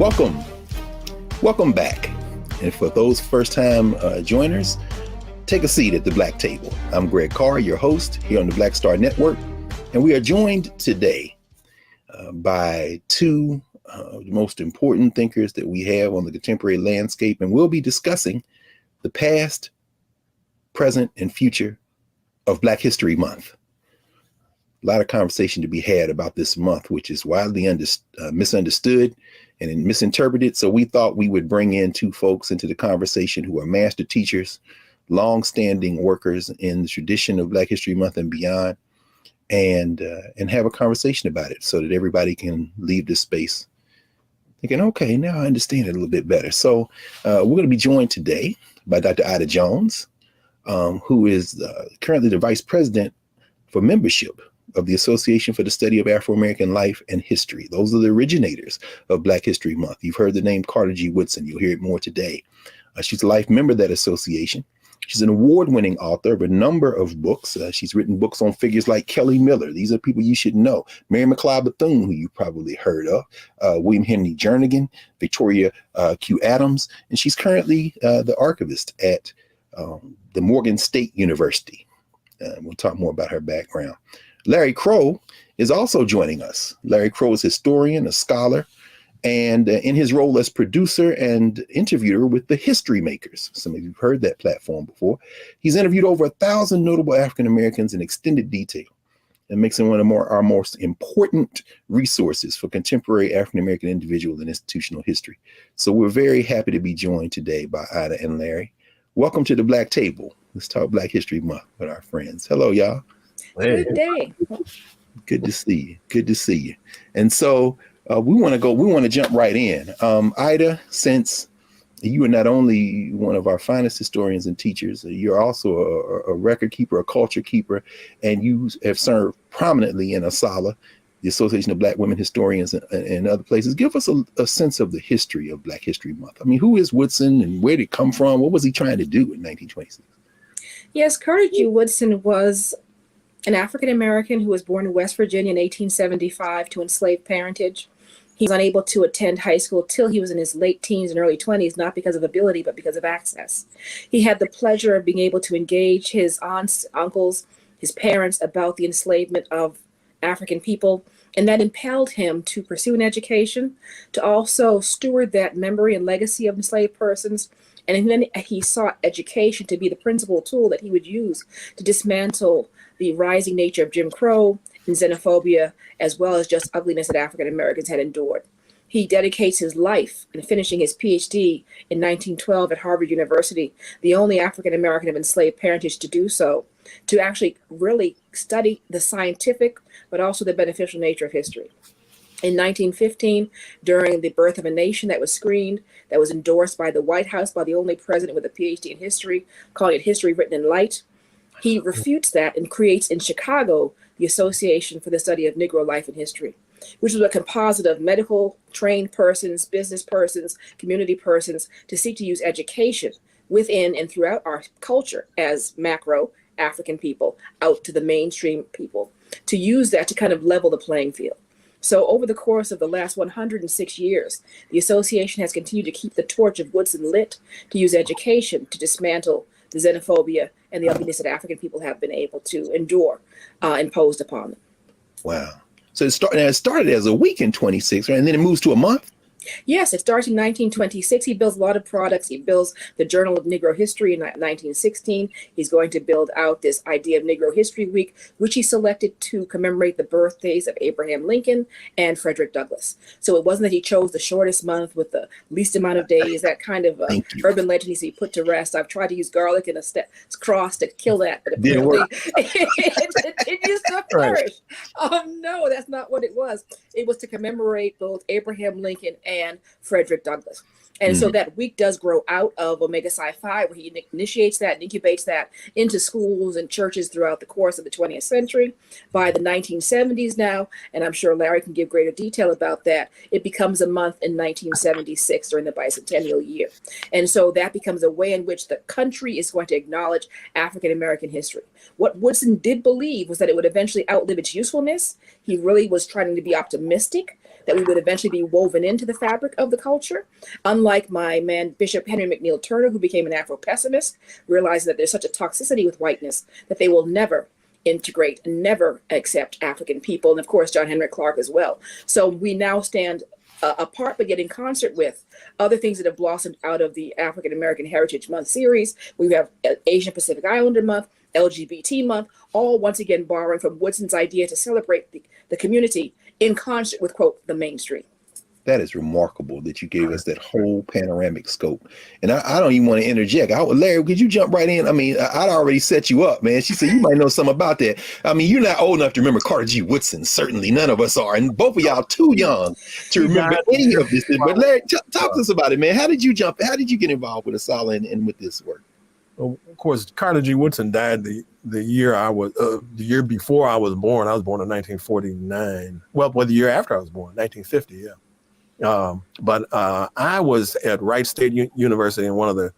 Welcome back. And for those first-time joiners, take a seat at the Black Table. I'm Greg Carr, your host here on the Black Star Network, and we are joined today by two of the most important thinkers that we have on the contemporary landscape, and we'll be discussing the past, present, and future of Black History Month. A lot of conversation to be had about this month, which is widely misunderstood and misinterpreted. So we thought we would bring in two folks into the conversation who are master teachers, long-standing workers in the tradition of Black History Month and beyond, and have a conversation about it so that everybody can leave this space thinking, okay, now I understand it a little bit better. So we're going to be joined today by Dr. Ida Jones, who is currently the vice president for membership of the Association for the Study of Afro-American Life and History. Those are the originators of Black History Month. You've heard the name Carter G. Woodson. You'll hear it more today. She's a life member of that association. She's an award-winning author of a number of books. She's written books on figures like Kelly Miller. These are people you should know. Mary McLeod Bethune, who you probably heard of. William Henry Jernigan, Victoria Q. Adams. And she's currently the archivist at the Morgan State University. We'll talk more about her background. Larry Crow is also joining us. Larry Crow is a historian, a scholar, and in his role as producer and interviewer with the History Makers. Some of you have heard that platform before. He's interviewed over 1,000 notable African Americans in extended detail and makes him one of our most important resources for contemporary African American individual and institutional history. So we're very happy to be joined today by Ida and Larry. Welcome to the Black Table. Let's talk Black History Month with our friends. Hello, y'all. Hey. Good day. Good to see you. Good to see you. And so we want to jump right in. Ida, since you are not only one of our finest historians and teachers, you're also a record keeper, a culture keeper, and you have served prominently in ASALH, the Association of Black Women Historians, and other places. Give us a sense of the history of Black History Month. I mean, who is Woodson and where did he come from? What was he trying to do in 1926? Yes, Carter G. Woodson was an African-American who was born in West Virginia in 1875 to enslaved parentage. He was unable to attend high school till he was in his late teens and early 20s, not because of ability, but because of access. He had the pleasure of being able to engage his aunts, uncles, his parents about the enslavement of African people, and that impelled him to pursue an education, to also steward that memory and legacy of enslaved persons. And then he sought education to be the principal tool that he would use to dismantle the rising nature of Jim Crow and xenophobia, as well as just ugliness that African Americans had endured. He dedicates his life in finishing his PhD in 1912 at Harvard University, the only African American of enslaved parentage to do so, to actually really study the scientific, but also the beneficial nature of history. In 1915, during the birth of a nation that was screened, that was endorsed by the White House by the only president with a PhD in history, calling it History Written in Light, he refutes that and creates in Chicago the Association for the Study of Negro Life and History, which was a composite of medical trained persons, business persons, community persons to seek to use education within and throughout our culture as macro African people out to the mainstream people, to use that to kind of level the playing field. So over the course of the last 106 years, the association has continued to keep the torch of Woodson lit, to use education to dismantle the xenophobia and the ugliness that African people have been able to endure imposed upon them. Wow. So it started as a week in 26, right? And then it moves to a month? Yes, it starts in 1926. He builds a lot of products. He builds the Journal of Negro History in 1916. He's going to build out this idea of Negro History Week, which he selected to commemorate the birthdays of Abraham Lincoln and Frederick Douglass. So it wasn't that he chose the shortest month with the least amount of days, that kind of urban legend needs to be put to rest. I've tried to use garlic and a cross to kill that, but apparently it continues to flourish. No, that's not what it was. It was to commemorate both Abraham Lincoln and Frederick Douglass. And so that week does grow out of Omega Psi Phi, where he initiates that and incubates that into schools and churches throughout the course of the 20th century. By the 1970s now, and I'm sure Larry can give greater detail about that, it becomes a month in 1976 during the bicentennial year. And so that becomes a way in which the country is going to acknowledge African American history. What Woodson did believe was that it would eventually outlive its usefulness. He really was trying to be optimistic, that we would eventually be woven into the fabric of the culture. Unlike my man, Bishop Henry McNeil Turner, who became an Afro-pessimist, realizing that there's such a toxicity with whiteness that they will never integrate and never accept African people. And of course, John Henrik Clarke as well. So we now stand apart, but yet in concert with other things that have blossomed out of the African American Heritage Month series. We have Asian Pacific Islander Month, LGBT Month, all once again borrowing from Woodson's idea to celebrate the community in concert with, quote, the mainstream. That is remarkable that you gave us that whole panoramic scope. And I don't even want to interject. Larry, could you jump right in? I mean, I'd already set you up, man. She said you might know something about that. I mean, you're not old enough to remember Carter G. Woodson. Certainly none of us are. And both of y'all too young to remember any of this. But Larry, talk to us about it, man. How did you jump? How did you get involved with ASALH and with this work? Well, of course, Carter G. Woodson died the year before I was born. I was born in 1949. Well, the year after I was born, 1950, yeah. But I was at Wright State University, and one of the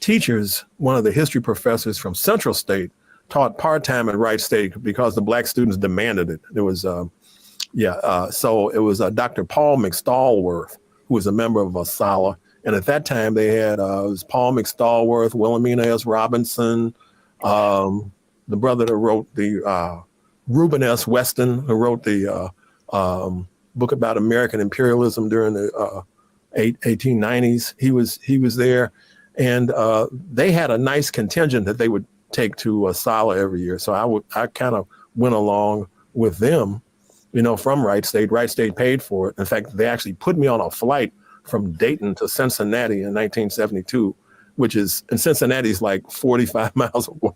teachers, one of the history professors from Central State, taught part-time at Wright State because the black students demanded it. It was, so it was Dr. Paul McStallworth, who was a member of ASALH. And at that time they had, it was Paul McStallworth, Wilhelmina S. Robinson, the brother that wrote the, Reuben S. Weston, who wrote the book about American imperialism during the 1890s. He was there, and they had a nice contingent that they would take to ASALH every year. So I kind of went along with them, from Wright State. Wright State paid for it. In fact, they actually put me on a flight from Dayton to Cincinnati in 1972, and Cincinnati's like 45 miles away.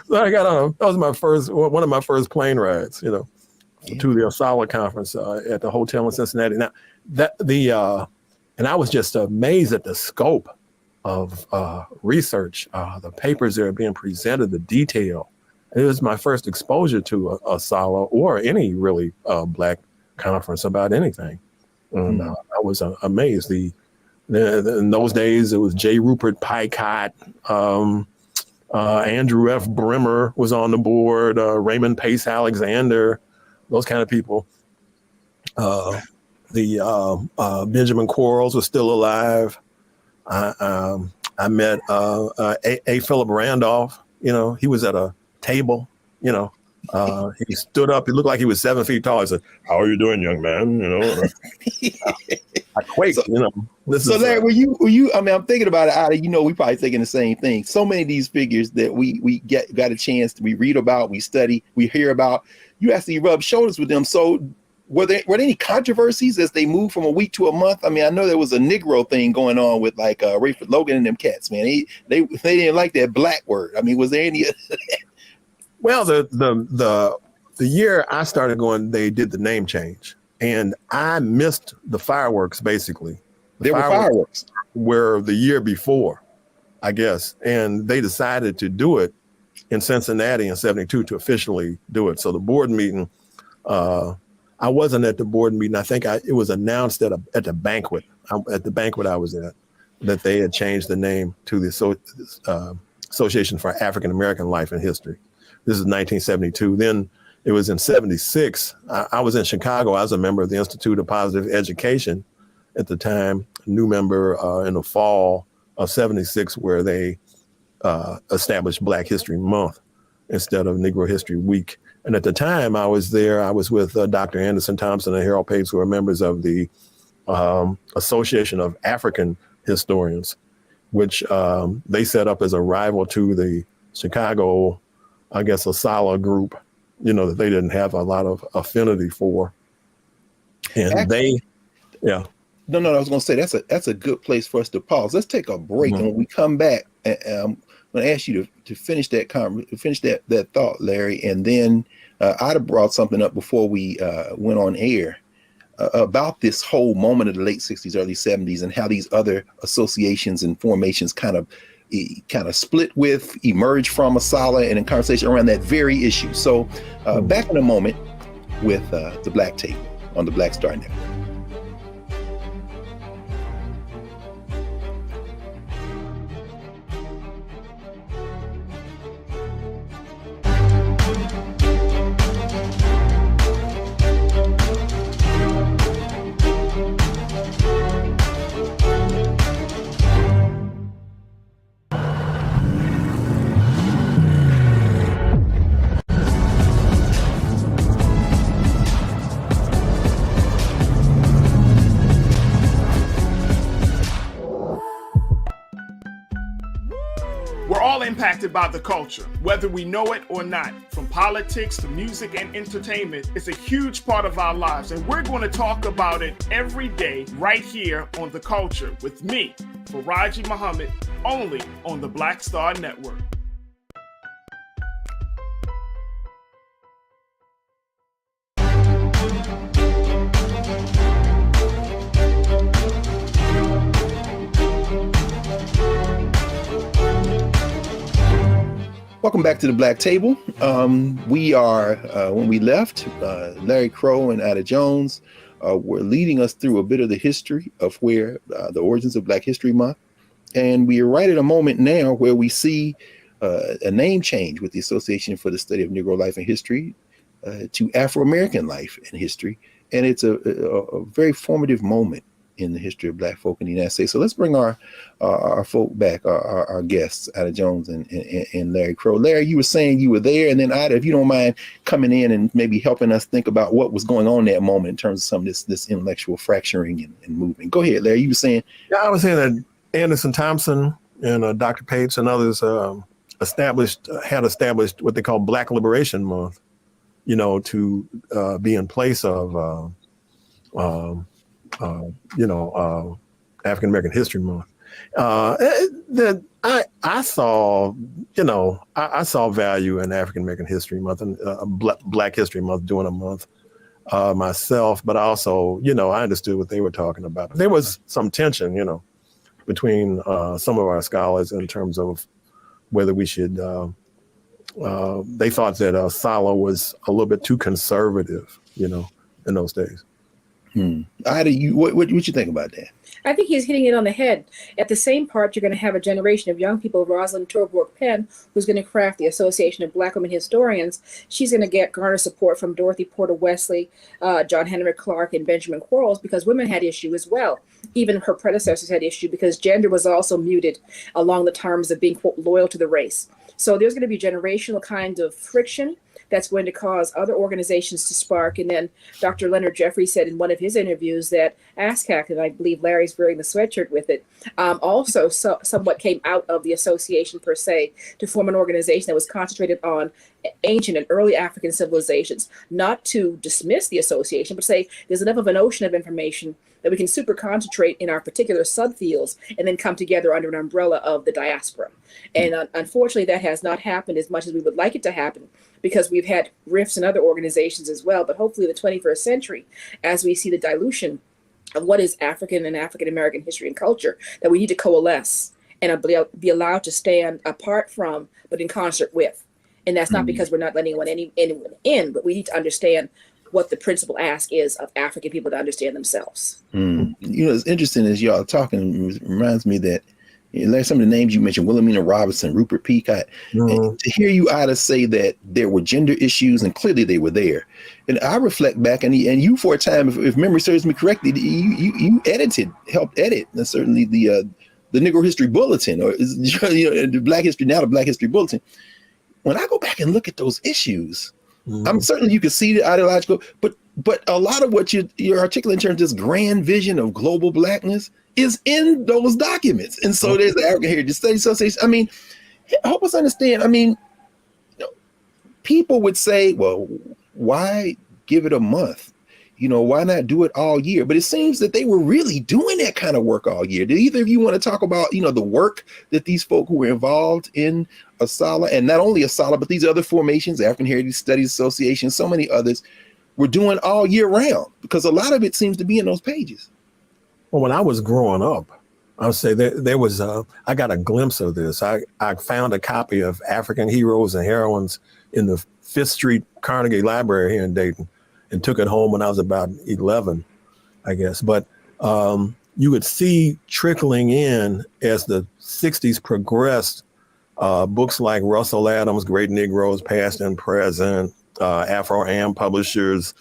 So I got on. That was one of my first plane rides, to the ASALH conference at the hotel in Cincinnati. Now, and I was just amazed at the scope of research, the papers that are being presented, the detail. It was my first exposure to ASALH or any really black conference about anything. And I was amazed. In those days, it was J. Rupert Picott, Andrew F. Brimmer was on the board, Raymond Pace Alexander, those kind of people. Benjamin Quarles was still alive. I met A. Philip Randolph. He was at a table. He stood up. He looked like he was 7 feet tall. He said, "How are you doing, young man?" I quaked. So Larry, were you? I mean, I'm thinking about it. Ida, we probably thinking the same thing. So many of these figures that we got a chance we read about, we study, we hear about. You actually rub shoulders with them. So were there any controversies as they moved from a week to a month? I mean, I know there was a Negro thing going on with like Rayford Logan and them cats, man. They didn't like that black word. I mean, was there any? Well, the year I started going, they did the name change, and I missed the fireworks. Basically, There were fireworks. Were the year before, I guess, and they decided to do it in Cincinnati in '72 to officially do it. So the board meeting, I wasn't at the board meeting. I think it was announced at the banquet. At the banquet I was at, that they had changed the name to the Association for African American Life and History. This is 1972. Then it was in '76. I was in Chicago. I was a member of the Institute of Positive Education at the time, a new member in the fall of '76, where they established Black History Month instead of Negro History Week. And at the time I was there, I was with Dr. Anderson Thompson and Harold Pace, who are members of the Association of African Historians, which they set up as a rival to the Chicago, I guess, ASALH group, that they didn't have a lot of affinity for. And Actually, yeah. No, I was going to say that's a good place for us to pause. Let's take a break, and when we come back, I'm going to ask you to finish that thought, Larry, and then I'd have brought something up before we went on air about this whole moment of the late '60s, early '70s, and how these other associations and formations kind of split with, emerged from ASALH, and in conversation around that very issue. So back in a moment with the Black Table on the Black Star Network. all impacted by the culture, whether we know it or not. From politics to music and entertainment, it's a huge part of our lives, and we're going to talk about it every day right here on The Culture with me, Faraji Muhammad, only on the Black Star Network. Welcome back to the Black Table. We are, when we left, Larry Crow and Ada Jones were leading us through a bit of the history of where the origins of Black History Month. And we are right at a moment now where we see a name change with the Association for the Study of Negro Life and History to Afro-American Life and History. And it's a very formative moment in the history of Black folk in the United States. So let's bring our folk back, our guests, Ada Jones and Larry Crow. Larry, you were saying you were there, and then Ada, if you don't mind coming in and maybe helping us think about what was going on in that moment in terms of some of this intellectual fracturing and movement. Go ahead, Larry. You were saying. Yeah, I was saying that Anderson Thompson and Dr. Pates and others had established what they call Black Liberation Month, to be in place of African American History Month. That I saw, I saw value in African American History Month and Black History Month doing a month myself, but also, I understood what they were talking about. There was some tension, between some of our scholars in terms of whether we should. They thought that Sala was a little bit too conservative, in those days. Ida, what you think about that? I think he's hitting it on the head. At the same part, you're going to have a generation of young people, Rosalind Torborg Penn, who's going to craft the Association of Black Women Historians. She's going to garner support from Dorothy Porter Wesley, John Henry Clark, and Benjamin Quarles, because women had issue as well. Even her predecessors had issue because gender was also muted along the terms of being, quote, loyal to the race. So there's going to be generational kind of friction that's going to cause other organizations to spark. And then Dr. Leonard Jeffrey said in one of his interviews that ASCAC, and I believe Larry's wearing the sweatshirt with it, also somewhat came out of the association per se to form an organization that was concentrated on ancient and early African civilizations, not to dismiss the association, but say there's enough of an ocean of information that we can super concentrate in our particular subfields and then come together under an umbrella of the diaspora. And unfortunately, that has not happened as much as we would like it to happen, because we've had rifts in other organizations as well. But hopefully the 21st century, as we see the dilution of what is African and African American history and culture, that we need to coalesce and be allowed to stand apart from, but in concert with. And that's not because we're not letting anyone in, but we need to understand what the principal ask is of African people to understand themselves. It's interesting as y'all talking, it reminds me that some of the names you mentioned, Wilhelmina Robinson, Rupert Peacock, and to hear you, Ida, say that there were gender issues, and clearly they were there. And I reflect back, and you for a time, if memory serves me correctly, you helped edit, and certainly the Negro History Bulletin, or the Black History, now the Black History Bulletin. When I go back and look at those issues, I'm certainly, you can see the ideological, but a lot of what you're articulating in terms of this grand vision of global Blackness is in those documents. And so there's the African Heritage Studies Association. I mean, help us understand. I mean, people would say, well, why give it a month? Why not do it all year? But it seems that they were really doing that kind of work all year. Do either of you want to talk about, the work that these folk who were involved in ASALH, and not only ASALH, but these other formations, African Heritage Studies Association, so many others, were doing all year round? Because a lot of it seems to be in those pages. Well, when I was growing up, I would say there was, I got a glimpse of this. I found a copy of African Heroes and Heroines in the Fifth Street Carnegie Library here in Dayton, and took it home when I was about 11, I guess. But you would see trickling in as the 60s progressed, books like Russell Adams' Great Negroes, Past and Present, Afro-Am Publishers.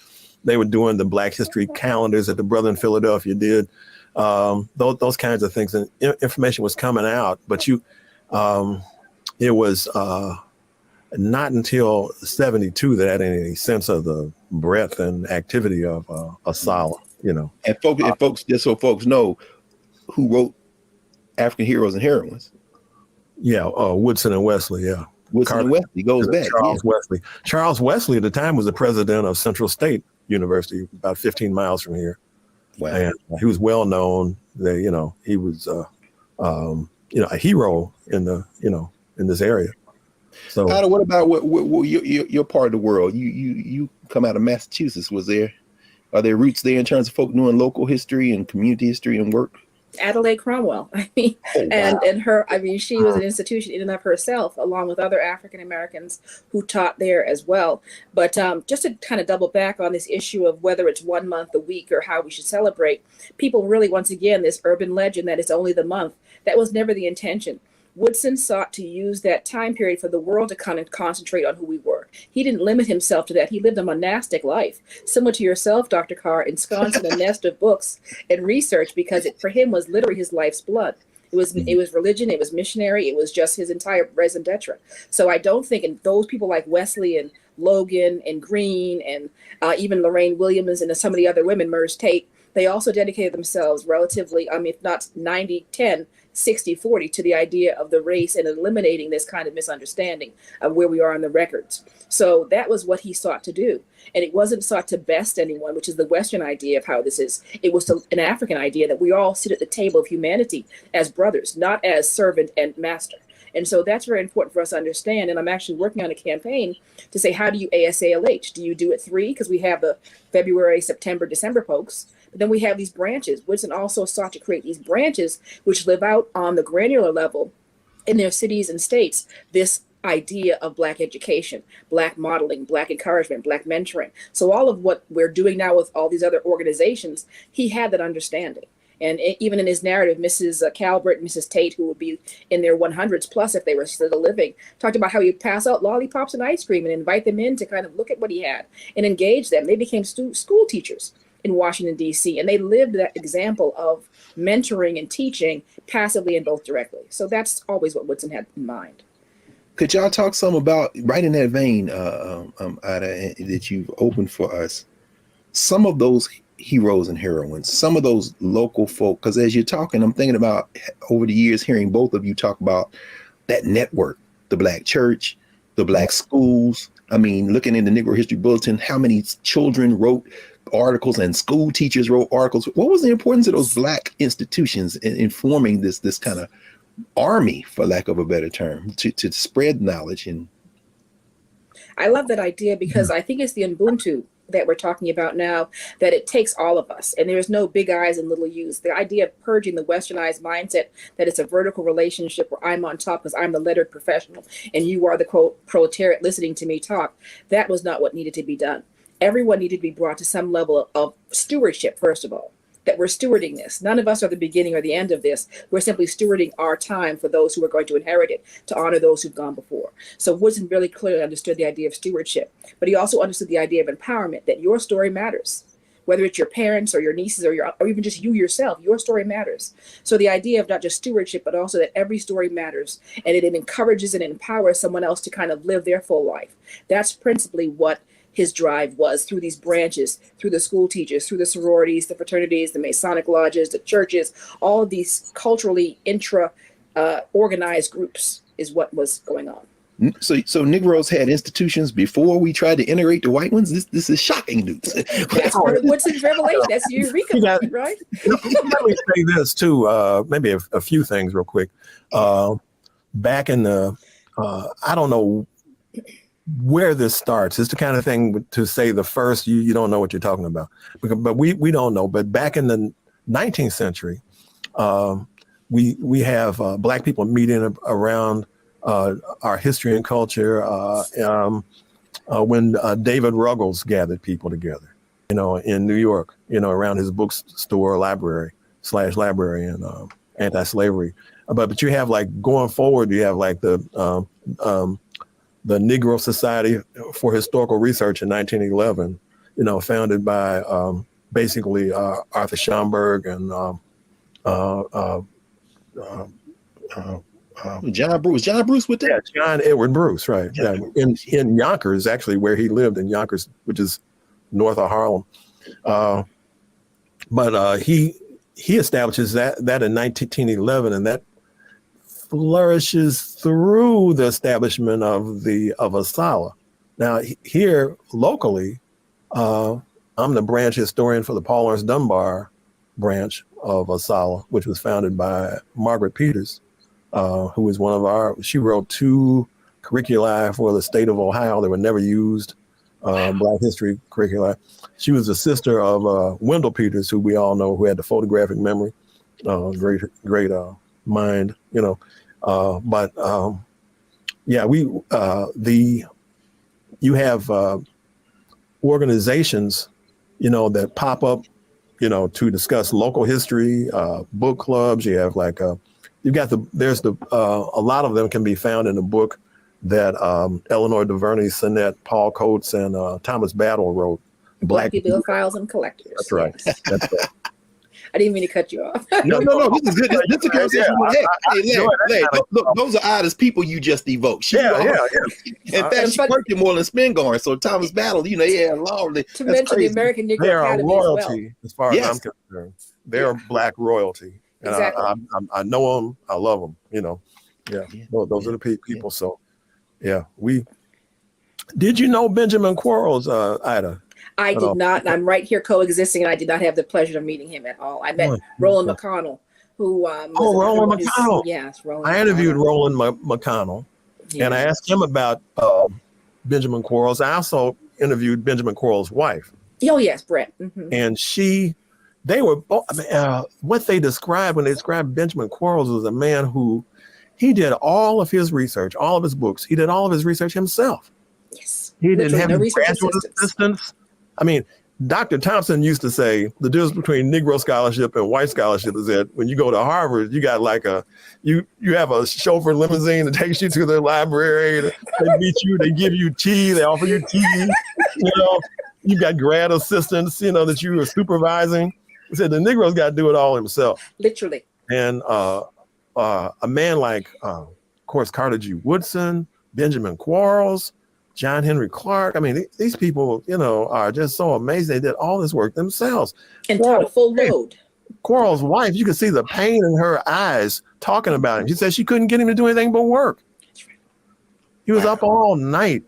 They were doing the Black History calendars that the brother in Philadelphia did. Those kinds of things, and information was coming out, but it was not until 72 that I had any sense of the breadth and activity of ASALH, And folks, just so folks know, who wrote African Heroes and Heroines? Yeah, Woodson and Wesley, yeah. Woodson and Wesley goes back. Charles Wesley. Charles Wesley at the time was the president of Central State University, about 15 miles from here. Wow. And he was well known. He was a hero in this area. So, Ida, what about what your part of the world? You come out of Massachusetts. Are there roots there in terms of folk doing local history and community history and work? Adelaide Cromwell. She was an institution in and of herself, along with other African Americans who taught there as well. But just to kind of double back on this issue of whether it's 1 month a week or how we should celebrate, people really, once again, this urban legend that it's only the month, that was never the intention. Woodson sought to use that time period for the world to kind of concentrate on who we were. He didn't limit himself to that. He lived a monastic life, similar to yourself, Dr. Carr, ensconced in a nest of books and research, because it for him was literally his life's blood. It was religion, it was missionary, it was just his entire raison d'etre. So I don't think, and those people like Wesley and Logan and Green and even Lorraine Williams and some of the other women, Merce Tate, they also dedicated themselves relatively, if not 90-10, 60-40 to the idea of the race and eliminating this kind of misunderstanding of where we are on the records. So that was what he sought to do. And it wasn't sought to best anyone, which is the Western idea of how this is. It was an African idea that we all sit at the table of humanity as brothers, not as servant and master. And so that's very important for us to understand. And I'm actually working on a campaign to say, how do you ASALH? Do you do it 3? Because we have the February, September, December folks. But then we have these branches. Woodson also sought to create these branches which live out on the granular level in their cities and states, this idea of Black education, Black modeling, Black encouragement, Black mentoring. So all of what we're doing now with all these other organizations, he had that understanding. And even in his narrative, Mrs. Calvert and Mrs. Tate, who would be in their 100s plus if they were still living, talked about how he'd pass out lollipops and ice cream and invite them in to kind of look at what he had and engage them. They became school teachers in Washington, D.C., and they lived that example of mentoring and teaching passively and both directly. So that's always what Woodson had in mind. Could y'all talk some about, right in that vein, Ida, that you've opened for us, some of those heroes and heroines, some of those local folk? Because as you're talking, I'm thinking about, over the years, hearing both of you talk about that network, the Black church, the Black schools. I mean, looking in the Negro History Bulletin, how many children wrote articles and school teachers wrote articles. What was the importance of those Black institutions in forming this kind of army, for lack of a better term, to spread knowledge? And I love that idea, because I think it's the Ubuntu that we're talking about now, that it takes all of us, and there's no big I's and little U's. The idea of purging the westernized mindset that it's a vertical relationship where I'm on top because I'm the lettered professional and you are the quote proletariat listening to me talk, that was not what needed to be done. Everyone needed to be brought to some level of stewardship, first of all, that we're stewarding this. None of us are the beginning or the end of this. We're simply stewarding our time for those who are going to inherit it, to honor those who've gone before. So Woodson really clearly understood the idea of stewardship, but he also understood the idea of empowerment, that your story matters. Whether it's your parents or your nieces or even just you yourself, your story matters. So the idea of not just stewardship, but also that every story matters, and it encourages and empowers someone else to kind of live their full life. That's principally what his drive was, through these branches, through the school teachers, through the sororities, the fraternities, the Masonic lodges, the churches, all of these culturally organized groups is what was going on. So Negroes had institutions before we tried to integrate the white ones. This is shocking news. That's Woodson's revelation. That's Eureka, right? Let me say this too. Maybe a few things real quick. Back in the, I don't know where this starts. It's the kind of thing to say the first, you don't know what you're talking about, but we don't know. But back in the 19th century, we have Black people meeting around our history and culture when David Ruggles gathered people together, in New York, around his bookstore library and anti-slavery. But you have, like, going forward, you have like the Negro Society for Historical Research in 1911, founded by basically Arthur Schomburg and John Bruce with that? Yeah, John Edward Bruce, right. Yeah. In Yonkers, actually, where he lived in Yonkers, which is north of Harlem. But he establishes that in 1911, and that flourishes through the establishment of ASALH. Now here locally, I'm the branch historian for the Paul Laurence Dunbar branch of ASALH, which was founded by Margaret Peters, who was she wrote 2 curricula for the state of Ohio that were never used, Black history curricula. She was the sister of Wendell Peters, who we all know, who had the photographic memory, great mind, you have organizations, that pop up, to discuss local history, book clubs. You have a lot of them can be found in a book that Eleanor DuVernay, Sinnett, Paul Coates, and Thomas Battle wrote. Black Bibliophiles and Collectors. That's right. Yes. That's right. I didn't mean to cut you off. No. This is good. This is a conversation. Look, those are oddest people you just evoked. In fact, she worked in Moreland Spingarn. So Thomas Battle, long. To mention crazy. The American Negro they are Academy royalty, as far as I'm concerned. They're Black royalty. And exactly. I know them. I love them. Those are the people. So, did you know Benjamin Quarles, Ida? I did not, and I'm right here coexisting, and I did not have the pleasure of meeting him at all. I met Roland McConnell, who Roland McConnell. Yes, Roland. I interviewed Roland McConnell, and I asked him about Benjamin Quarles. I also interviewed Benjamin Quarles' wife. Oh yes, Brett. Mm-hmm. And they were both. What they described when they described Benjamin Quarles was a man who he did all of his research, all of his books. He did all of his research himself. Yes, he didn't have any graduate assistants. I mean, Dr. Thompson used to say the difference between Negro scholarship and white scholarship is that when you go to Harvard, you got you have a chauffeur limousine that takes you to the library. They meet you, they give you tea, they offer you tea. You got grad assistants, that you are supervising. He said the Negro's got to do it all himself. Literally. And a man like, of course, Carter G. Woodson, Benjamin Quarles, John Henry Clark. I mean, these people, are just so amazing. They did all this work themselves. And taught a full load. Quarles' wife, you could see the pain in her eyes talking about him. She said she couldn't get him to do anything but work. He was up all night,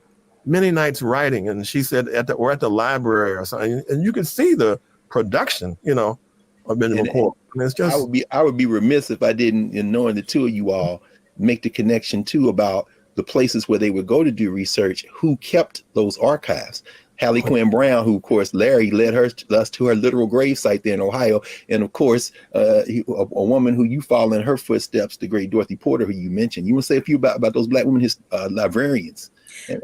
many nights writing. And she said at the library or something. And you could see the production, of Benjamin Quarles. I mean, it's just. I would be remiss if I didn't, in knowing the two of you all, make the connection too about the places where they would go to do research, who kept those archives. Hallie Quinn Brown, who of course Larry led us to her literal gravesite there in Ohio, and of course a woman who you follow in her footsteps, the great Dorothy Porter, who you mentioned. You want to say a few about those Black women librarians?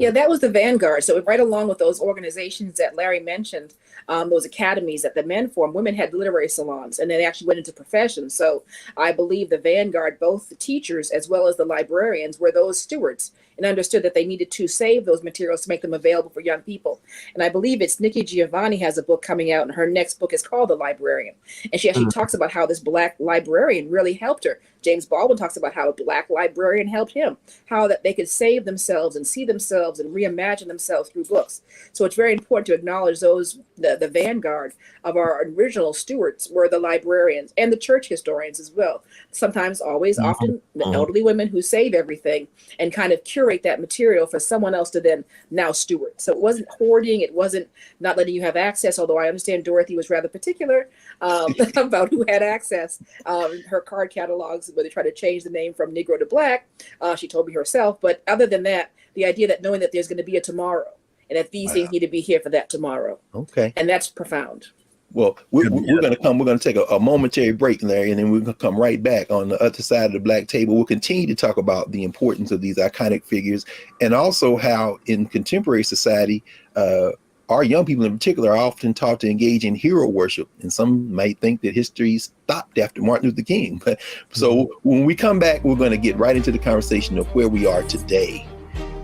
Yeah, that was the vanguard. So right along with those organizations that Larry mentioned, those academies that the men formed, women had literary salons, and they actually went into professions. So I believe the vanguard, both the teachers as well as the librarians, were those stewards and understood that they needed to save those materials to make them available for young people. And I believe it's Nikki Giovanni has a book coming out, and her next book is called The Librarian. And she actually talks about how this Black librarian really helped her. James Baldwin talks about how a Black librarian helped him, how that they could save themselves and see themselves and reimagine themselves through books. So it's very important to acknowledge the vanguard of our original stewards were the librarians and the church historians as well. Sometimes, always, often the elderly women who save everything and kind of curate that material for someone else to then now steward. So it wasn't hoarding, it wasn't not letting you have access, although I understand Dorothy was rather particular about who had access. Her card catalogs, where they try to change the name from Negro to Black, she told me herself. But other than that, the idea that knowing that there's going to be a tomorrow and that these things need to be here for that tomorrow. Okay. And that's profound. Well, we're going to take a momentary break, Larry, and then we're going to come right back on the other side of the black table. We'll continue to talk about the importance of these iconic figures, and also how in contemporary society, our young people in particular are often taught to engage in hero worship. And some might think that history stopped after Martin Luther King. But so when we come back, we're going to get right into the conversation of where we are today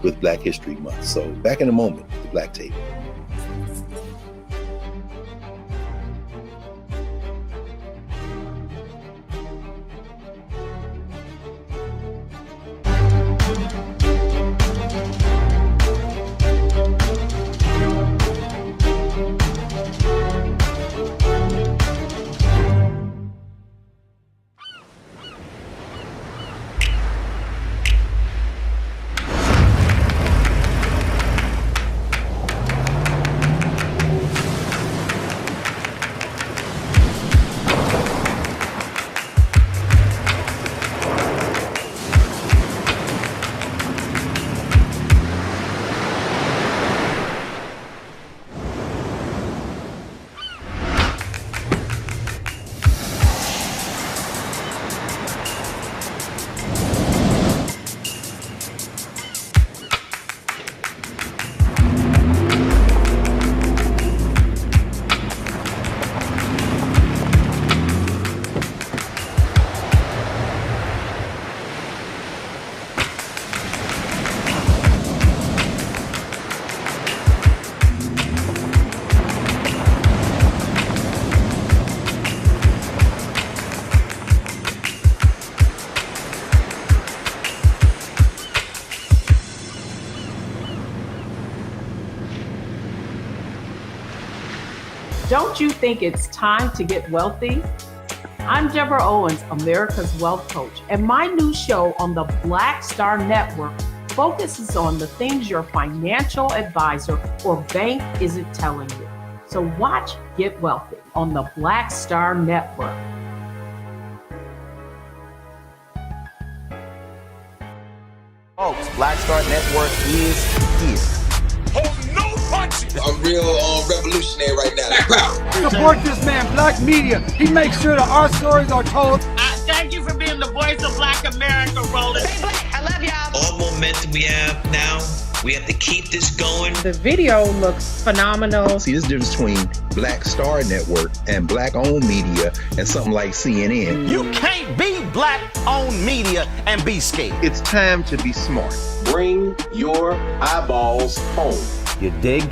with Black History Month. So back in a moment, the Black Table. Don't you think it's time to get wealthy? I'm Deborah Owens, America's Wealth Coach, and my new show on the Black Star Network focuses on the things your financial advisor or bank isn't telling you. So watch Get Wealthy on the Black Star Network. Folks, Black Star Network is here. Oh, no punches! I'm real revolutionary right now. Support this man, Black Media. He makes sure that our stories are told. Thank you for being the voice of Black America, Roland. Stay black. I love y'all. All momentum we have now, we have to keep this going. The video looks phenomenal. See, this difference between Black Star Network and Black-owned media and something like CNN. You can't be Black-owned media and be scared. It's time to be smart. Bring your eyeballs home. You dig?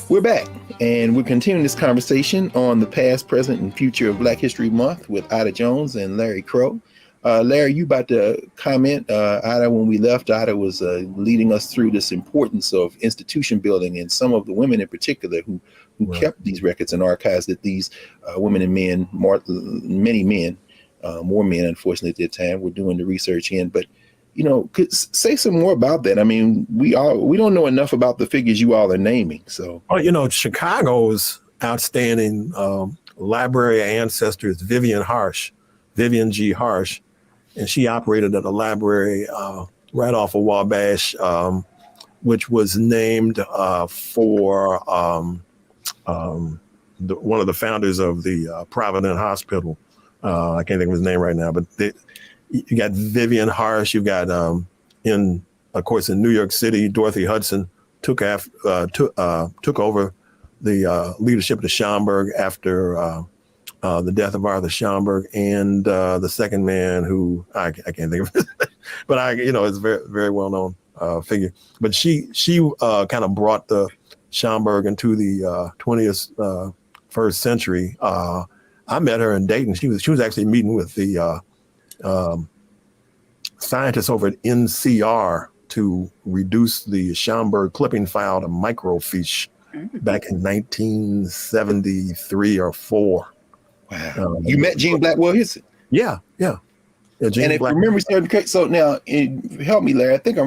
We're back, and we're continuing this conversation on the past, present, and future of Black History Month with Ida Jones and Larry Crow. Larry, you about to comment? Ida, when we left, Ida was leading us through this importance of institution building and some of the women in particular who right. kept these records and archives that these women and men, many men, more men, unfortunately, at that time, were doing the research in. But you know, say some more about that. I mean, we don't know enough about the figures you all are naming. So, well, you know, Chicago's outstanding library ancestor is Vivian G. Harsh, and she operated at a library right off of Wabash, which was named for one of the founders of the Providence Hospital. I can't think of his name right now, but you got Vivian Harsh. You got, of course, in New York City, Dorothy Hudson took over the leadership of the Schomburg after the death of Arthur Schomburg, and the second man who I can't think of, but is a very very well known figure. But she kind of brought the Schomburg into the 20th first century. I met her in Dayton. She was actually meeting with the scientists over at NCR to reduce the Schomburg clipping file to microfiche back in 1973 or 4. Wow. You met Jean Blackwell Hisson? Yeah. Jean and if memory serves correct, so now help me, Larry. I think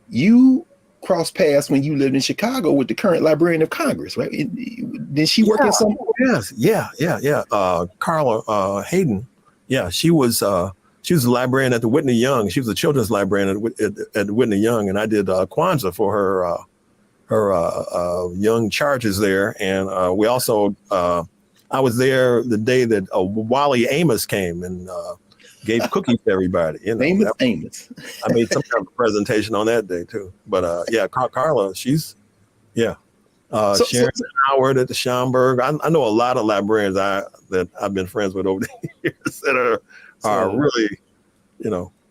you crossed paths when you lived in Chicago with the current Librarian of Congress, right? Did she work in some? Yes. Yeah. Carla Hayden. Yeah, she was a librarian at the Whitney Young. She was a children's librarian at Whitney Young, and I did Kwanzaa for her young charges there. And we also, I was there the day that Wally Amos came and gave cookies to everybody. You know, Amos. I made some kind of presentation on that day too. But Carla, she's Sharon Howard at the Schomburg. I know a lot of librarians that I've been friends with over the years that are really,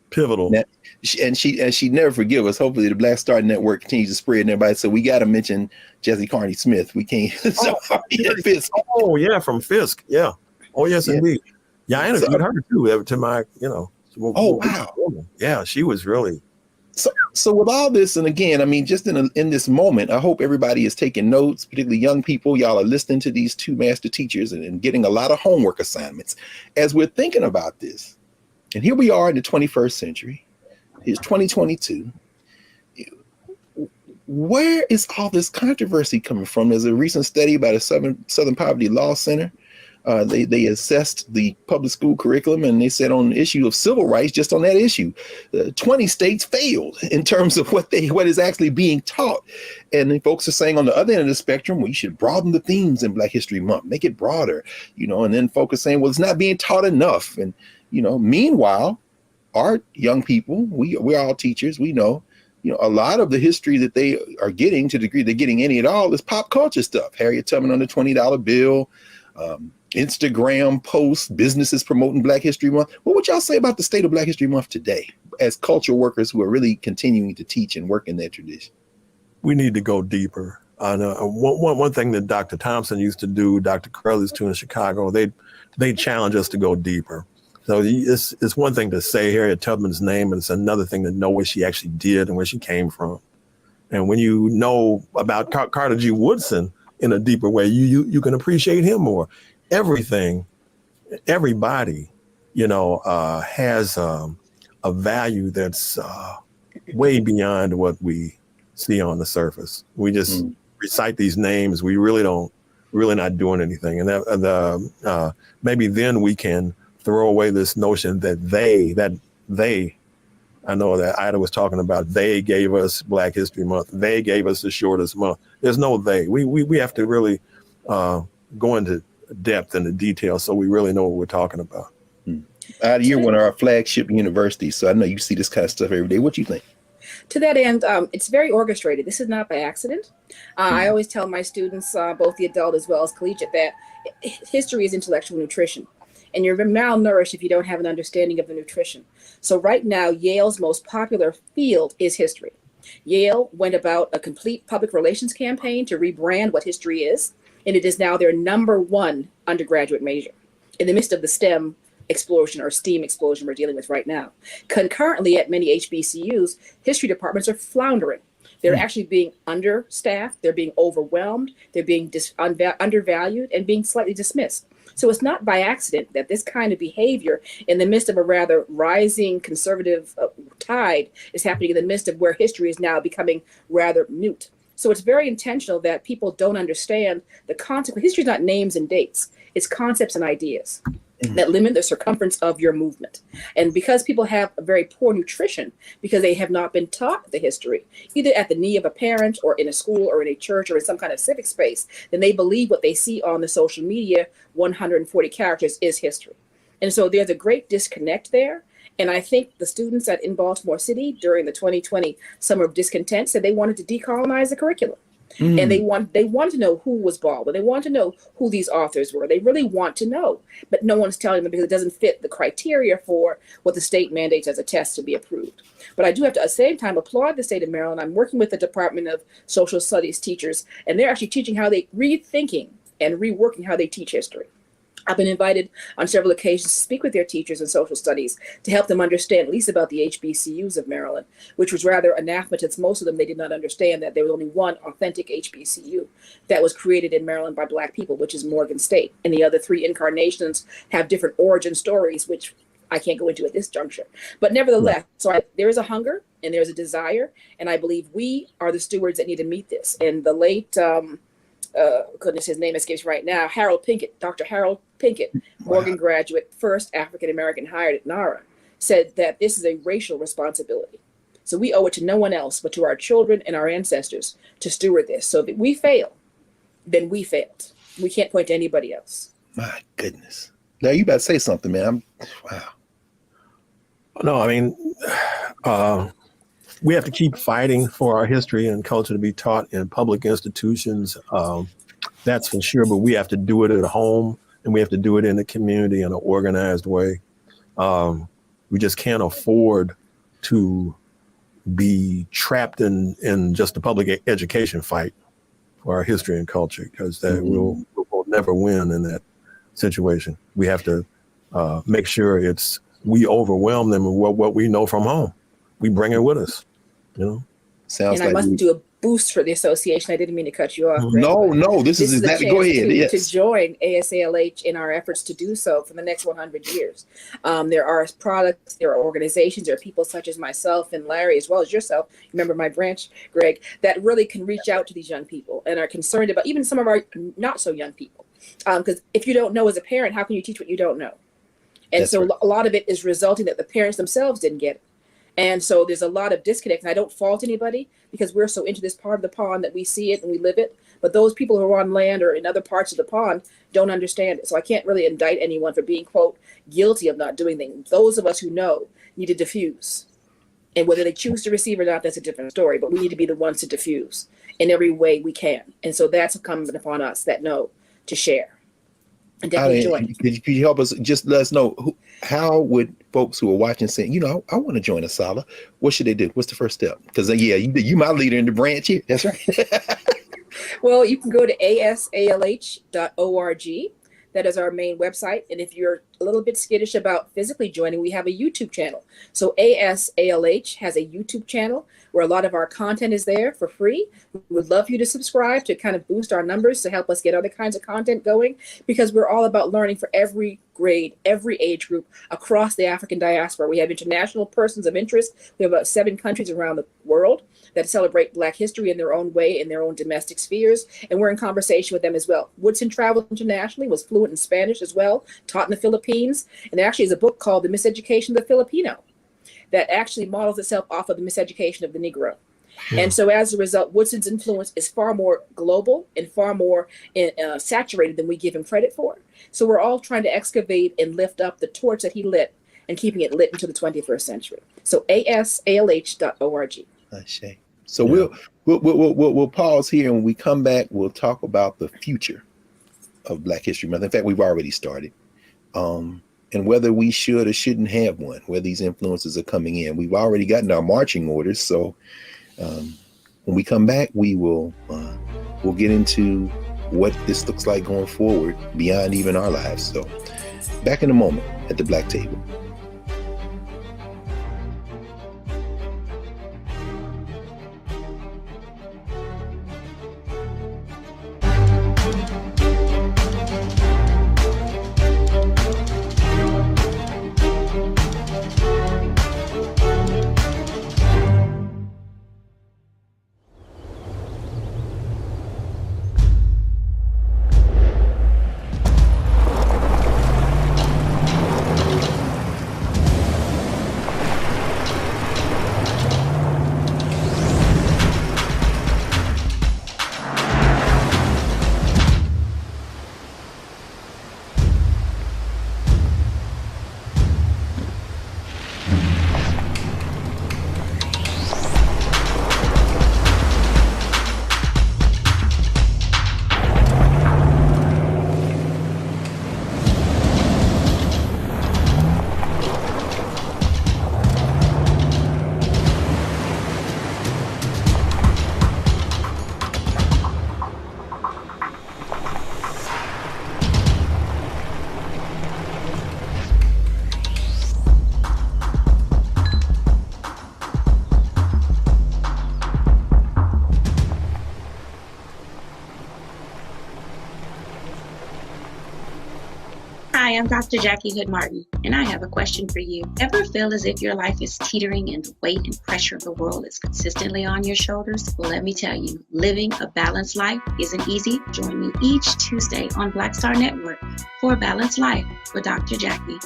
pivotal. Now, she never forgive us. Hopefully, the Black Star Network continues to spread and everybody. So we got to mention Jessie Carney Smith. We can't. Fisk. Oh yeah, from Fisk. Yeah. Oh yes, indeed. Yeah, I interviewed her too. To my, Oh wow. Yeah, she was really. So with all this, and again, I mean, just in this moment, I hope everybody is taking notes, particularly young people. Y'all are listening to these two master teachers and getting a lot of homework assignments as we're thinking about this. And here we are in the 21st century. It's 2022. Where is all this controversy coming from? There's a recent study by the Southern Poverty Law Center. They assessed the public school curriculum, and they said on the issue of civil rights, just on that issue, 20 states failed in terms of what is actually being taught. And then folks are saying on the other end of the spectrum, we should broaden the themes in Black History Month, make it broader, and then folks are saying, well, it's not being taught enough. And, meanwhile, our young people, we're all teachers, we know, a lot of the history that they are getting, to the degree they're getting any at all, is pop culture stuff. Harriet Tubman on the $20 bill, Instagram posts, businesses promoting Black History Month. What would y'all say about the state of Black History Month today as cultural workers who are really continuing to teach and work in that tradition? We need to go deeper. I know one thing that Dr. Thompson used to do, Dr. Carr used to in Chicago, they challenge us to go deeper. So it's one thing to say Harriet Tubman's name, and it's another thing to know what she actually did and where she came from. And when you know about Carter G. Woodson in a deeper way, you can appreciate him more. Everybody, has a value that's way beyond what we see on the surface. We just recite these names. We really not doing anything. And maybe then we can throw away this notion that they, I know that Ida was talking about, they gave us Black History Month. They gave us the shortest month. There's no they. We have to really go into depth and the details so we really know what we're talking about. Ida, you're one of our flagship universities, so I know you see this kind of stuff every day. What do you think? To that end, it's very orchestrated. This is not by accident. I always tell my students, both the adult as well as collegiate, that history is intellectual nutrition. And you're malnourished if you don't have an understanding of the nutrition. So right now, Yale's most popular field is history. Yale went about a complete public relations campaign to rebrand what history is, and it is now their #1 undergraduate major in the midst of the STEM explosion or STEAM explosion we're dealing with right now. Concurrently, at many HBCUs, history departments are floundering. They're actually being understaffed, they're being overwhelmed, they're being undervalued and being slightly dismissed. So it's not by accident that this kind of behavior in the midst of a rather rising conservative tide is happening in the midst of where history is now becoming rather mute. So it's very intentional that people don't understand the concept. History is not names and dates, it's concepts and ideas that limit the circumference of your movement. And because people have a very poor nutrition, because they have not been taught the history, either at the knee of a parent or in a school or in a church or in some kind of civic space, then they believe what they see on the social media, 140 characters, is history. And so there's a great disconnect there. And I think the students in Baltimore City during the 2020 Summer of Discontent said they wanted to decolonize the curriculum. And they want to know who was Baldwin. They want to know who these authors were. They really want to know, but no one's telling them because it doesn't fit the criteria for what the state mandates as a test to be approved. But I do have to, at the same time, applaud the state of Maryland. I'm working with the Department of Social Studies teachers, and they're actually teaching how they rethinking and reworking how they teach history. I've been invited on several occasions to speak with their teachers in social studies to help them understand at least about the HBCUs of Maryland, which was rather anathema to most of them. They did not understand that there was only one authentic HBCU that was created in Maryland by Black people, which is Morgan State. And the other 3 incarnations have different origin stories, which I can't go into at this juncture. But nevertheless, there is a hunger and there's a desire. And I believe we are the stewards that need to meet this. And the late, goodness, his name escapes right now, Dr. Harold Pinkett, Morgan graduate, first African-American hired at NARA, said that this is a racial responsibility. So we owe it to no one else but to our children and our ancestors to steward this. So if we fail, then we failed. We can't point to anybody else. My goodness. Now you about to say something, man. Wow. No, I mean, we have to keep fighting for our history and culture to be taught in public institutions. That's for sure, but we have to do it at home and we have to do it in the community in an organized way. We just can't afford to be trapped in just the public education fight for our history and culture, because that we'll never win in that situation. We have to make sure we overwhelm them with what we know from home. We bring it with us, Sounds and I must do a boost for the association. I didn't mean to cut you off. Greg, no, this is exactly. Go ahead. To join ASALH in our efforts to do so for the next 100 years. There are products, there are organizations, there are people such as myself and Larry, as well as yourself. Remember my branch, Greg, that really can reach out to these young people and are concerned about even some of our not so young people. Because if you don't know as a parent, how can you teach what you don't know? And that's so right. A lot of it is resulting that the parents themselves didn't get it. And so there's a lot of disconnect, and I don't fault anybody because we're so into this part of the pond that we see it and we live it. But those people who are on land or in other parts of the pond don't understand it. So I can't really indict anyone for being, quote, guilty of not doing things. Those of us who know need to diffuse. And whether they choose to receive or not, that's a different story. But we need to be the ones to diffuse in every way we can. And so that's incumbent upon us that know to share. And definitely join. Could you help us? Just let us know how would folks who are watching say, I want to join Asala. What should they do? What's the first step? Because you my leader in the branch here. That's right. Well, you can go to asalh.org. That is our main website. And if you're a little bit skittish about physically joining, we have a YouTube channel. So ASALH has a YouTube channel where a lot of our content is there for free. We would love you to subscribe to kind of boost our numbers to help us get other kinds of content going, because we're all about learning for every grade, every age group across the African diaspora. We have international persons of interest. We have about 7 countries around the world that celebrate Black history in their own way, in their own domestic spheres, and we're in conversation with them as well. Woodson traveled internationally, was fluent in Spanish as well, taught in the Philippines, and there actually is a book called The Miseducation of the Filipino that actually models itself off of the miseducation of the Negro. Yeah. And so as a result, Woodson's influence is far more global and far more saturated than we give him credit for. So we're all trying to excavate and lift up the torch that he lit and keeping it lit into the 21st century. So asalh.org. So yeah. We'll pause here, and when we come back, we'll talk about the future of Black History Month. In fact, we've already started, and whether we should or shouldn't have one, where these influences are coming in. We've already gotten our marching orders, so when we come back, we'll get into what this looks like going forward beyond even our lives. So back in a moment at the Black Table. Hi, I'm Dr. Jackie Hood Martin, and I have a question for you. Ever feel as if your life is teetering and the weight and pressure of the world is consistently on your shoulders? Well, let me tell you, living a balanced life isn't easy. Join me each Tuesday on Black Star Network for A Balanced Life with Dr. Jackie.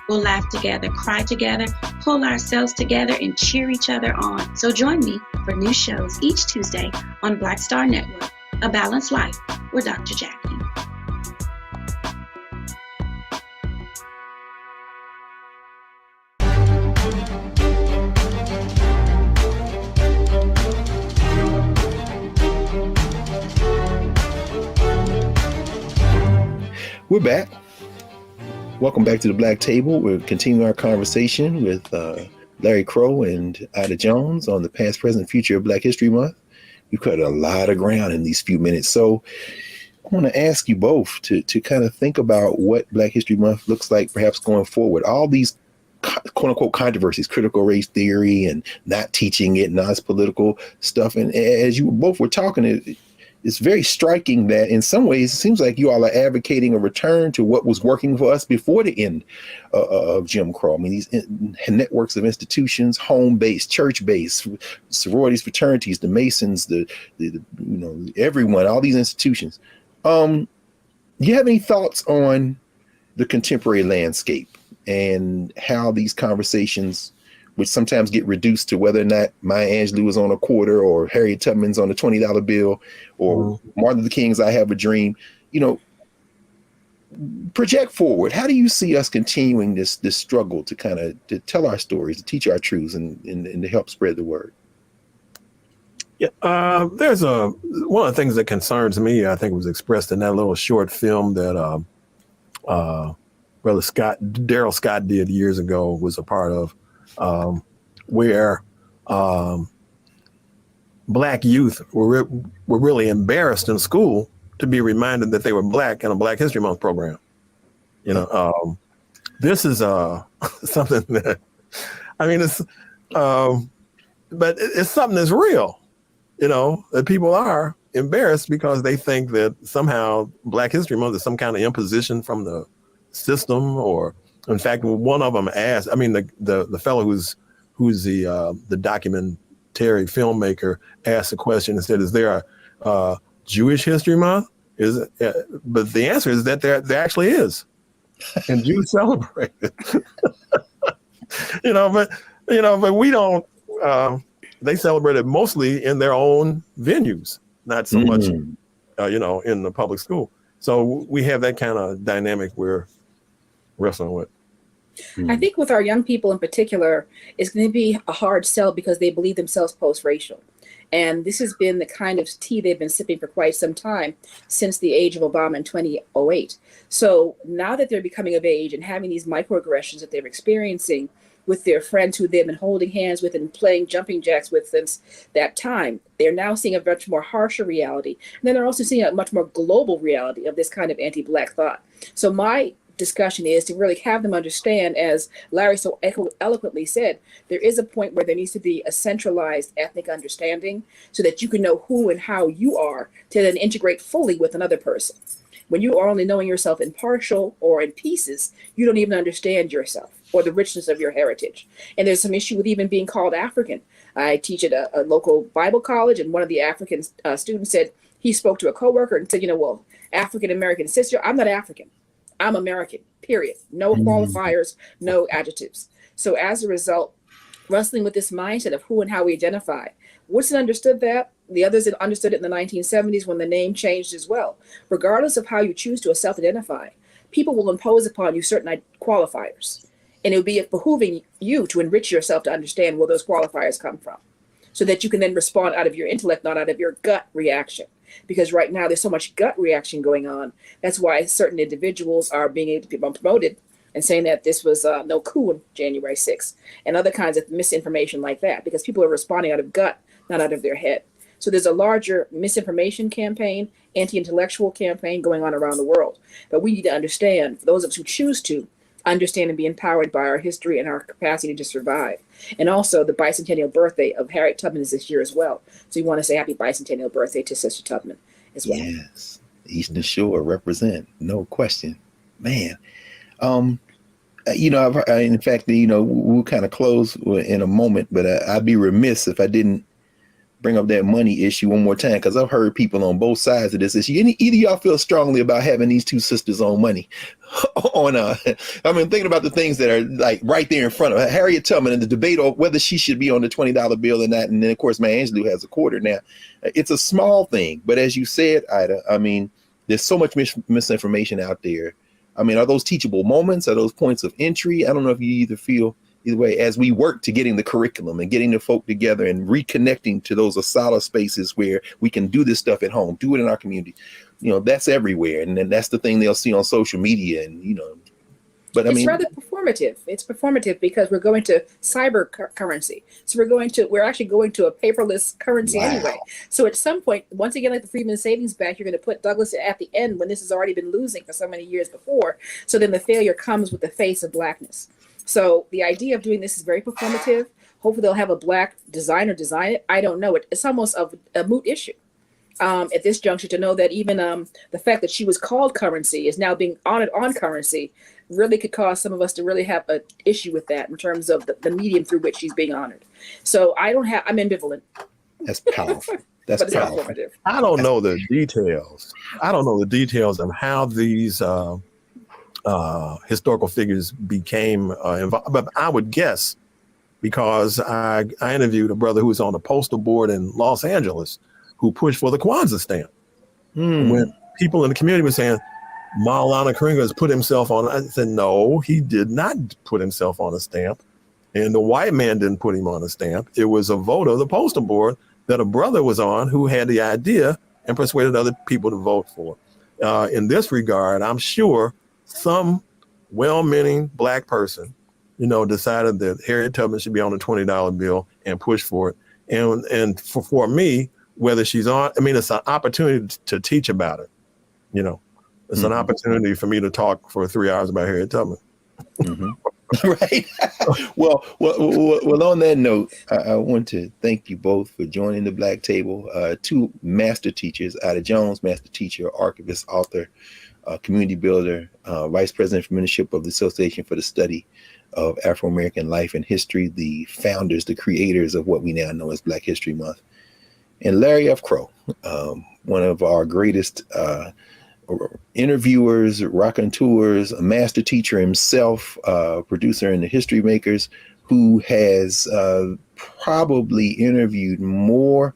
We'll laugh together, cry together, pull ourselves together, and cheer each other on. So join me for new shows each Tuesday on Black Star Network, A Balanced Life with Dr. Jackie. We're back. Welcome back to the Black Table. We're continuing our conversation with Larry Crow and Ida Jones on the past, present, future of Black History Month. We've covered a lot of ground in these few minutes. So I want to ask you both to kind of think about what Black History Month looks like perhaps going forward. All these quote unquote controversies, critical race theory and not teaching it, non-political stuff. And as you both were talking, it's very striking that in some ways, it seems like you all are advocating a return to what was working for us before the end of Jim Crow. I mean, these networks of institutions, home-based, church-based, sororities, fraternities, the Masons, the everyone, all these institutions. Do you have any thoughts on the contemporary landscape and how these conversations, which sometimes get reduced to whether or not Maya Angelou is on a quarter or Harriet Tubman's on a $20 bill or Martin Luther King's I Have a Dream, project forward. How do you see us continuing this struggle to kind of to tell our stories, to teach our truths and to help spread the word? Yeah, there's one of the things that concerns me, I think was expressed in that little short film that Brother Daryl Scott did years ago, was a part of, where Black youth were really embarrassed in school to be reminded that they were Black in a Black History Month program. This is something that, I mean, it's, but it's something that's real, that people are embarrassed because they think that somehow Black History Month is some kind of imposition from the system, or in fact, one of them asked, I mean, the fellow who's the documentary filmmaker asked the question and said, is there a Jewish History Month? But the answer is that there actually is. And Jews celebrate it. But we don't, they celebrate it mostly in their own venues, not so much, in the public school. So we have that kind of dynamic we're wrestling with. I think with our young people in particular, it's going to be a hard sell because they believe themselves post-racial. And this has been the kind of tea they've been sipping for quite some time, since the age of Obama in 2008. So now that they're becoming of age and having these microaggressions that they're experiencing with their friends who they've been holding hands with and playing jumping jacks with since that time, they're now seeing a much more harsher reality. And then they're also seeing a much more global reality of this kind of anti-Black thought. So my discussion is to really have them understand, as Larry so eloquently said, there is a point where there needs to be a centralized ethnic understanding so that you can know who and how you are to then integrate fully with another person. When you are only knowing yourself in partial or in pieces, you don't even understand yourself or the richness of your heritage. And there's some issue with even being called African. I teach at a local Bible college, and one of the African students said he spoke to a coworker and said, well, African-American sister, I'm not African. I'm American, period. No qualifiers, no adjectives. So as a result, wrestling with this mindset of who and how we identify. Woodson understood that. The others had understood it in the 1970s when the name changed as well. Regardless of how you choose to self-identify, people will impose upon you certain qualifiers. And it would be behooving you to enrich yourself to understand where those qualifiers come from, so that you can then respond out of your intellect, not out of your gut reaction. Because right now there's so much gut reaction going on. That's why certain individuals are being able to be promoted and saying that this was no coup on January 6th and other kinds of misinformation like that, because people are responding out of gut, not out of their head. So there's a larger misinformation campaign, anti-intellectual campaign going on around the world. But we need to understand, for those of us who choose to, understand and be empowered by our history and our capacity to survive. And also the bicentennial birthday of Harriet Tubman is this year as well. So we want to say happy bicentennial birthday to Sister Tubman as well. Yes, Eastern Shore represent, no question, man. In fact, we'll kind of close in a moment, but I'd be remiss if I didn't bring up that money issue one more time, because I've heard people on both sides of this issue. Either y'all feel strongly about having these two sisters on money thinking about the things that are like right there in front of her. Harriet Tubman and the debate on whether she should be on the $20 bill or not. And then of course, Maya Angelou has a quarter now. It's a small thing, but as you said, Ida, there's so much misinformation out there. Are those teachable moments? Are those points of entry? I don't know if you either way, as we work to getting the curriculum and getting the folk together and reconnecting to those solid spaces where we can do this stuff at home, do it in our community, that's everywhere. And then that's the thing they'll see on social media. And, but it's rather performative. It's performative because we're going to cyber currency. So we're actually going to a paperless currency anyway. So at some point, once again, like the Freedmen's Savings Bank, you're going to put Douglas at the end when this has already been losing for so many years before. So then the failure comes with the face of Blackness. So the idea of doing this is very performative. Hopefully they'll have a Black designer design it. I don't know. It's almost a moot issue at this juncture to know that even the fact that she was called currency is now being honored on currency really could cause some of us to really have an issue with that in terms of the medium through which she's being honored. So I'm ambivalent. That's powerful. That's but it's powerful. performative. I don't know the details. of how these historical figures became involved, but I would guess, because I interviewed a brother who was on the postal board in Los Angeles who pushed for the Kwanzaa stamp. When people in the community were saying Maulana Karenga has put himself on, I said, no, he did not put himself on a stamp, and the white man didn't put him on a stamp. It was a vote of the postal board that a brother was on who had the idea and persuaded other people to vote for. In this regard, I'm sure some well-meaning Black person, decided that Harriet Tubman should be on the $20 bill and push for it. And for me, whether she's on, it's an opportunity to teach about it. It's an opportunity for me to talk for 3 hours about Harriet Tubman. Mm-hmm. Right. Well, on that note, I want to thank you both for joining the Black Table. Two master teachers, Ida Jones, master teacher, archivist, author, community builder, vice president for membership of the Association for the Study of Afro-American Life and History, the founders, the creators of what we now know as Black History Month. And Larry F. Crow, one of our greatest interviewers, raconteurs, a master teacher himself, producer in the History Makers, who has probably interviewed more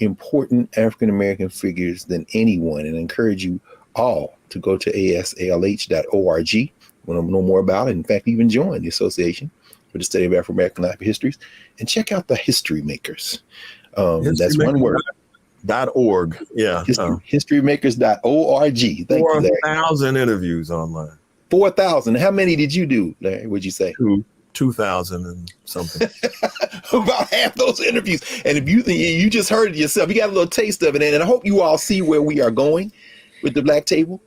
important African-American figures than anyone. And I encourage you all to go to asalh.org. Want to know more about it. In fact, even join the Association for the Study of Afro-American Life and Histories and check out the History Makers. That's one word. .org. Yeah. Historymakers.org. Thank you, Larry. 4,000 interviews online. 4,000. How many did you do, Larry? Would you say? 2,000 and something. About half those interviews. And if you think you just heard it yourself, you got a little taste of it. And I hope you all see where we are going with the Black Table.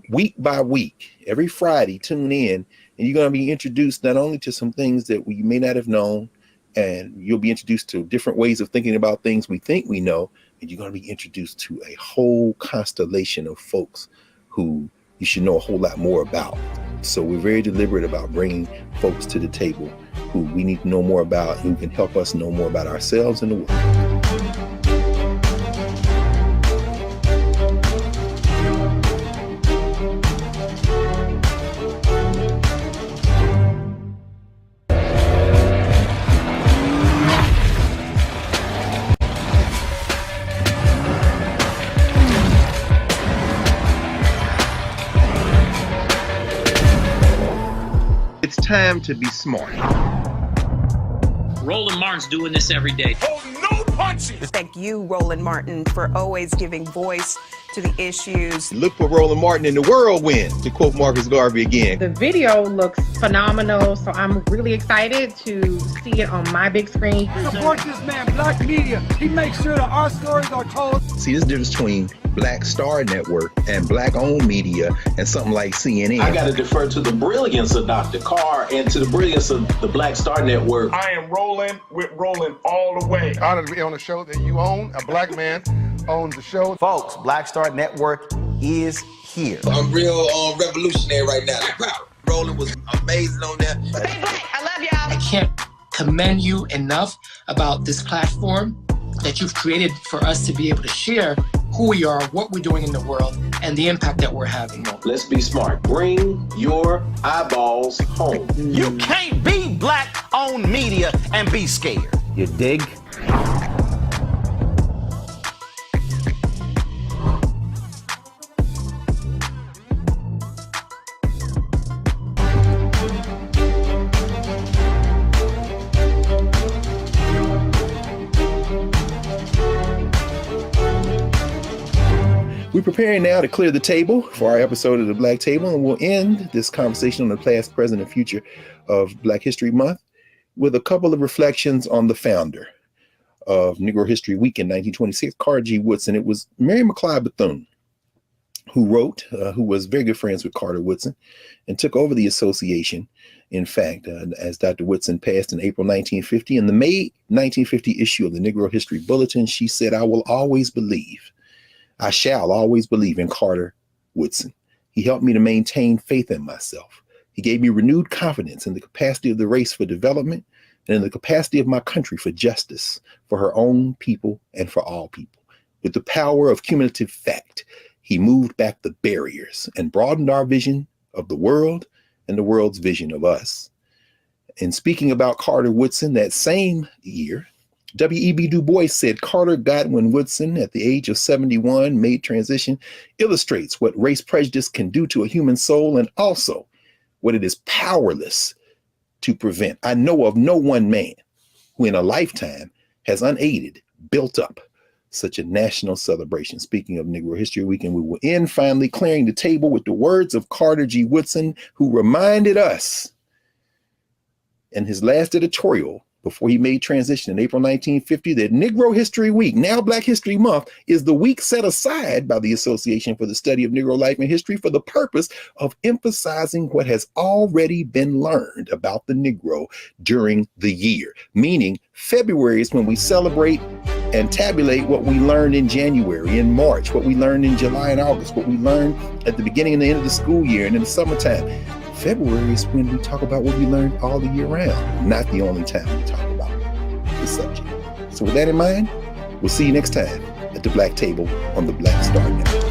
Week by week, every Friday, tune in, and you're going to be introduced not only to some things that we may not have known, and you'll be introduced to different ways of thinking about things we think we know, and you're going to be introduced to a whole constellation of folks who you should know a whole lot more about. So we're very deliberate about bringing folks to the table who we need to know more about, who can help us know more about ourselves and the world. It's time to be smart. Roland Martin's doing this every day. Oh, no punches! Thank you, Roland Martin, for always giving voice to the issues. Look for Roland Martin in the whirlwind, to quote Marcus Garvey again. The video looks phenomenal, so I'm really excited to see it on my big screen. Support this man, Black Media. He makes sure that our stories are told. See, this difference between Black Star Network and Black-owned media and something like CNN. I got to defer to the brilliance of Dr. Carr and to the brilliance of the Black Star Network. I am rolling with Roland all the way. Honored to be on a show that you own. A Black man owns the show. Folks, Black Star Network is here. I'm real revolutionary right now. Roland was amazing on that. I love y'all. I can't commend you enough about this platform that you've created for us to be able to share who we are, what we're doing in the world, and the impact that we're having. Let's be smart. Bring your eyeballs home. You can't be Black-owned media and be scared. You dig? We're preparing now to clear the table for our episode of the Black Table, and we'll end this conversation on the past, present, and future of Black History Month with a couple of reflections on the founder of Negro History Week in 1926, Carr G. Woodson. It was Mary McLeod Bethune who wrote, who was very good friends with Carter Woodson and took over the association. In fact, as Dr. Woodson passed in April 1950, in the May 1950 issue of the Negro History Bulletin, she said, I shall always believe in Carter Woodson. He helped me to maintain faith in myself. He gave me renewed confidence in the capacity of the race for development and in the capacity of my country for justice, for her own people and for all people. With the power of cumulative fact, he moved back the barriers and broadened our vision of the world and the world's vision of us. In speaking about Carter Woodson that same year, W.E.B. Du Bois said Carter Godwin Woodson, at the age of 71, made transition, illustrates what race prejudice can do to a human soul and also what it is powerless to prevent. I know of no one man who in a lifetime has unaided built up such a national celebration. Speaking of Negro History Week, and we will end finally clearing the table with the words of Carter G. Woodson, who reminded us in his last editorial before he made transition in April 1950 that Negro History Week, now Black History Month, is the week set aside by the Association for the Study of Negro Life and History for the purpose of emphasizing what has already been learned about the Negro during the year. Meaning February is when we celebrate and tabulate what we learned in January, in March, what we learned in July and August, what we learned at the beginning and the end of the school year and in the summertime. February is when we talk about what we learned all the year round, not the only time we talk about the subject. So with that in mind, we'll see you next time at the Black Table on the Black Star Network.